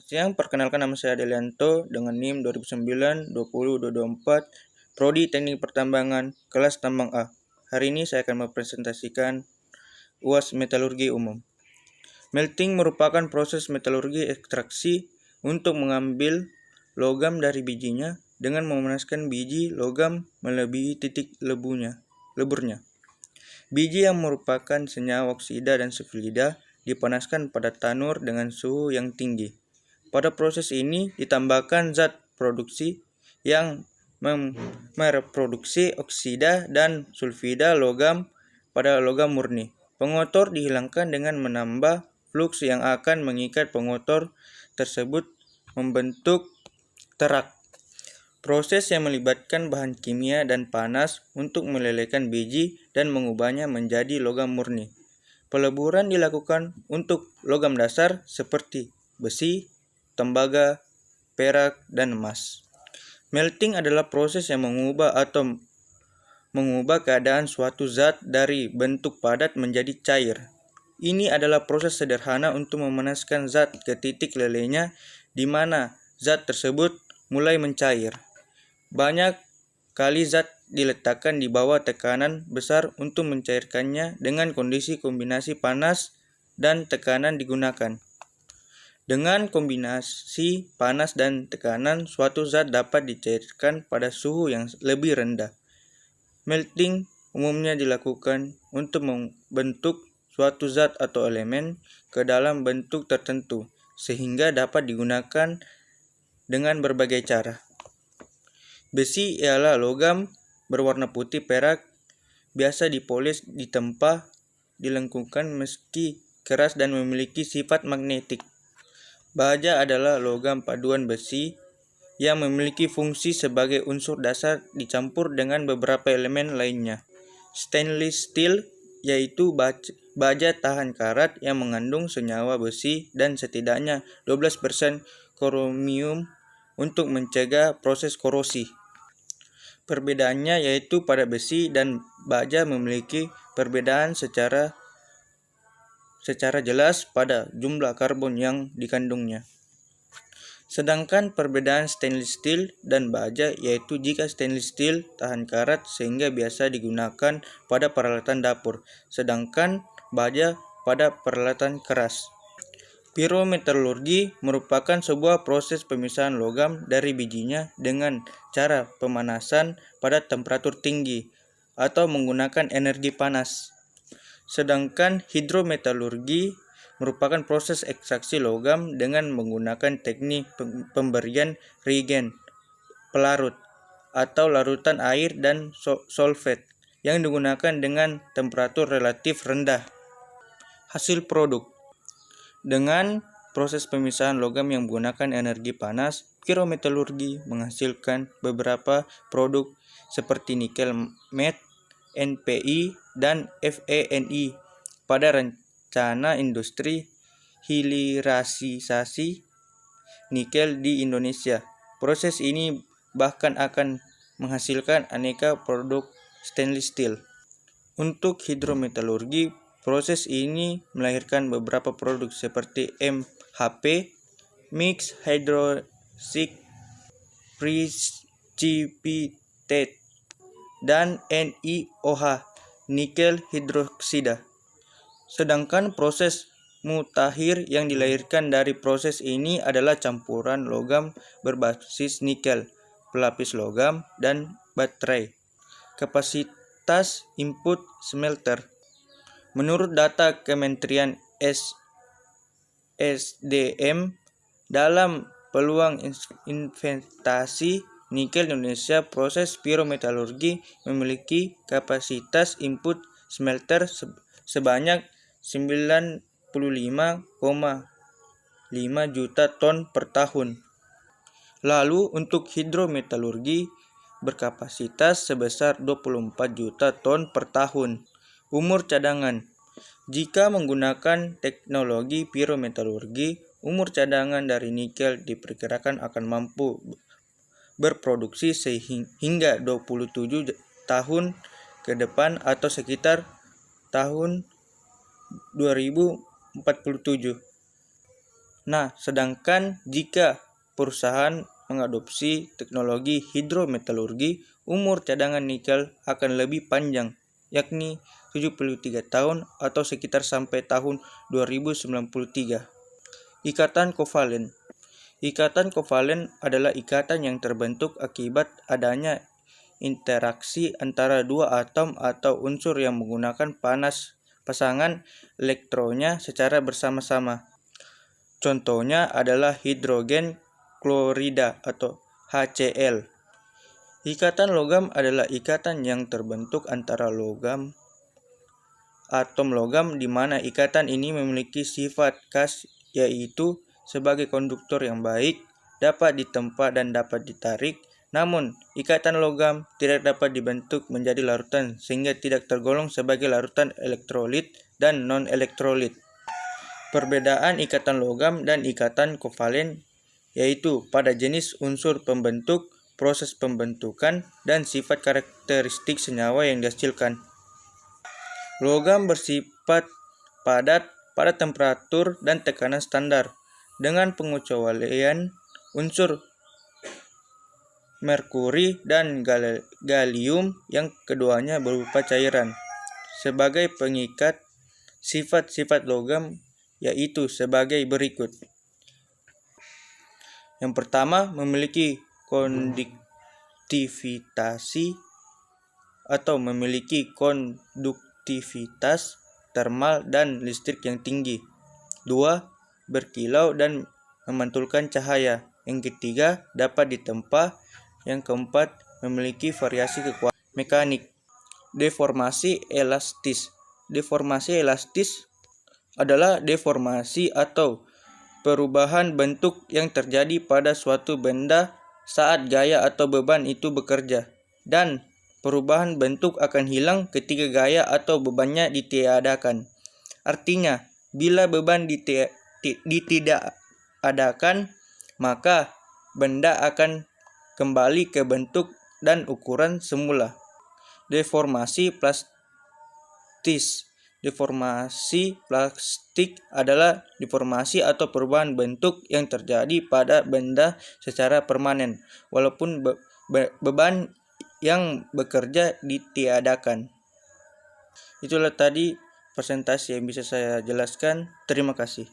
Siang, perkenalkan nama saya Delianto dengan NIM 2009-20-224, Prodi Teknik Pertambangan, kelas Tambang A. Hari ini saya akan mempresentasikan UAS Metalurgi Umum. Melting merupakan proses metalurgi ekstraksi untuk mengambil logam dari bijinya dengan memanaskan biji logam melebihi titik leburnya. Biji yang merupakan senyawa oksida dan sulfida dipanaskan pada tanur dengan suhu yang tinggi. Pada proses ini ditambahkan zat produksi yang mereproduksi oksida dan sulfida logam pada logam murni. Pengotor dihilangkan dengan menambah fluks yang akan mengikat pengotor tersebut membentuk terak. Proses yang melibatkan bahan kimia dan panas untuk melelehkan biji dan mengubahnya menjadi logam murni. Peleburan dilakukan untuk logam dasar seperti besi, tembaga, perak, dan emas. Melting adalah proses yang mengubah keadaan suatu zat dari bentuk padat menjadi cair. Ini adalah proses sederhana untuk memanaskan zat ke titik lelehnya di mana zat tersebut mulai mencair. Banyak kali zat diletakkan di bawah tekanan besar untuk mencairkannya dengan kondisi kombinasi panas dan tekanan digunakan. Dengan kombinasi panas dan tekanan, suatu zat dapat dicairkan pada suhu yang lebih rendah. Melting umumnya dilakukan untuk membentuk suatu zat atau elemen ke dalam bentuk tertentu, sehingga dapat digunakan dengan berbagai cara. Besi ialah logam berwarna putih perak, biasa dipoles, ditempa, dilengkungkan meski keras dan memiliki sifat magnetik. Baja adalah logam paduan besi yang memiliki fungsi sebagai unsur dasar dicampur dengan beberapa elemen lainnya. Stainless steel yaitu baja tahan karat yang mengandung senyawa besi dan setidaknya 12% kromium untuk mencegah proses korosi. Perbedaannya yaitu pada besi dan baja memiliki perbedaan secara jelas pada jumlah karbon yang dikandungnya. Sedangkan perbedaan stainless steel dan baja yaitu jika stainless steel tahan karat sehingga biasa digunakan pada peralatan dapur, sedangkan baja pada peralatan keras. Pirometalurgi merupakan sebuah proses pemisahan logam dari bijinya dengan cara pemanasan pada temperatur tinggi atau menggunakan energi panas. Sedangkan hidrometalurgi merupakan proses ekstraksi logam dengan menggunakan teknik pemberian reagen, pelarut, atau larutan air dan solvet yang digunakan dengan temperatur relatif rendah. Hasil produk. Dengan proses pemisahan logam yang menggunakan energi panas, pirometalurgi menghasilkan beberapa produk seperti nikel matte, NPI, dan FeNi pada rencana industri hilirisasi nikel di Indonesia. Proses ini bahkan akan menghasilkan aneka produk stainless steel. Untuk hidrometalurgi, proses ini melahirkan beberapa produk seperti MHP, Mixed Hydroxide Precipitate, dan NiOH, nikel hidroksida. Sedangkan proses mutakhir yang dilahirkan dari proses ini adalah campuran logam berbasis nikel, pelapis logam, dan baterai. Kapasitas input smelter. Menurut data Kementerian SDM, dalam peluang investasi nikel Indonesia, proses pirometalurgi memiliki kapasitas input smelter sebanyak 95,5 juta ton per tahun. Lalu untuk hidrometalurgi berkapasitas sebesar 24 juta ton per tahun. Umur cadangan. Jika menggunakan teknologi pirometalurgi, umur cadangan dari nikel diperkirakan akan mampu berproduksi hingga 27 tahun ke depan atau sekitar tahun 2047. Nah, sedangkan jika perusahaan mengadopsi teknologi hidrometalurgi, umur cadangan nikel akan lebih panjang, yakni 73 tahun atau sekitar sampai tahun 2093. Ikatan kovalen. Ikatan kovalen adalah ikatan yang terbentuk akibat adanya interaksi antara dua atom atau unsur yang menggunakan pasangan elektronnya secara bersama-sama. Contohnya adalah hidrogen klorida atau HCl. Ikatan logam adalah ikatan yang terbentuk antara atom logam di mana ikatan ini memiliki sifat khas yaitu sebagai konduktor yang baik, dapat ditempa dan dapat ditarik. Namun, ikatan logam tidak dapat dibentuk menjadi larutan sehingga tidak tergolong sebagai larutan elektrolit dan non-elektrolit. Perbedaan ikatan logam dan ikatan kovalen yaitu pada jenis unsur pembentuk, proses pembentukan, dan sifat karakteristik senyawa yang dihasilkan. Logam bersifat padat pada temperatur dan tekanan standar, dengan pengecualian unsur merkuri dan gallium yang keduanya berupa cairan. Sebagai pengikat, sifat-sifat logam yaitu sebagai berikut. Yang pertama, memiliki konduktivitas termal dan listrik yang tinggi. 2. Berkilau dan memantulkan cahaya. Yang ketiga, dapat ditempa. Yang keempat, memiliki variasi kekuatan mekanik. Deformasi elastis. Deformasi elastis adalah deformasi atau perubahan bentuk yang terjadi pada suatu benda saat gaya atau beban itu bekerja, dan perubahan bentuk akan hilang ketika gaya atau bebannya ditiadakan. Artinya, bila beban ditidakadakan, maka benda akan kembali ke bentuk dan ukuran semula. Deformasi plastis. Deformasi plastik adalah deformasi atau perubahan bentuk yang terjadi pada benda secara permanen, walaupun beban yang bekerja ditiadakan. Itulah tadi presentasi yang bisa saya jelaskan. Terima kasih.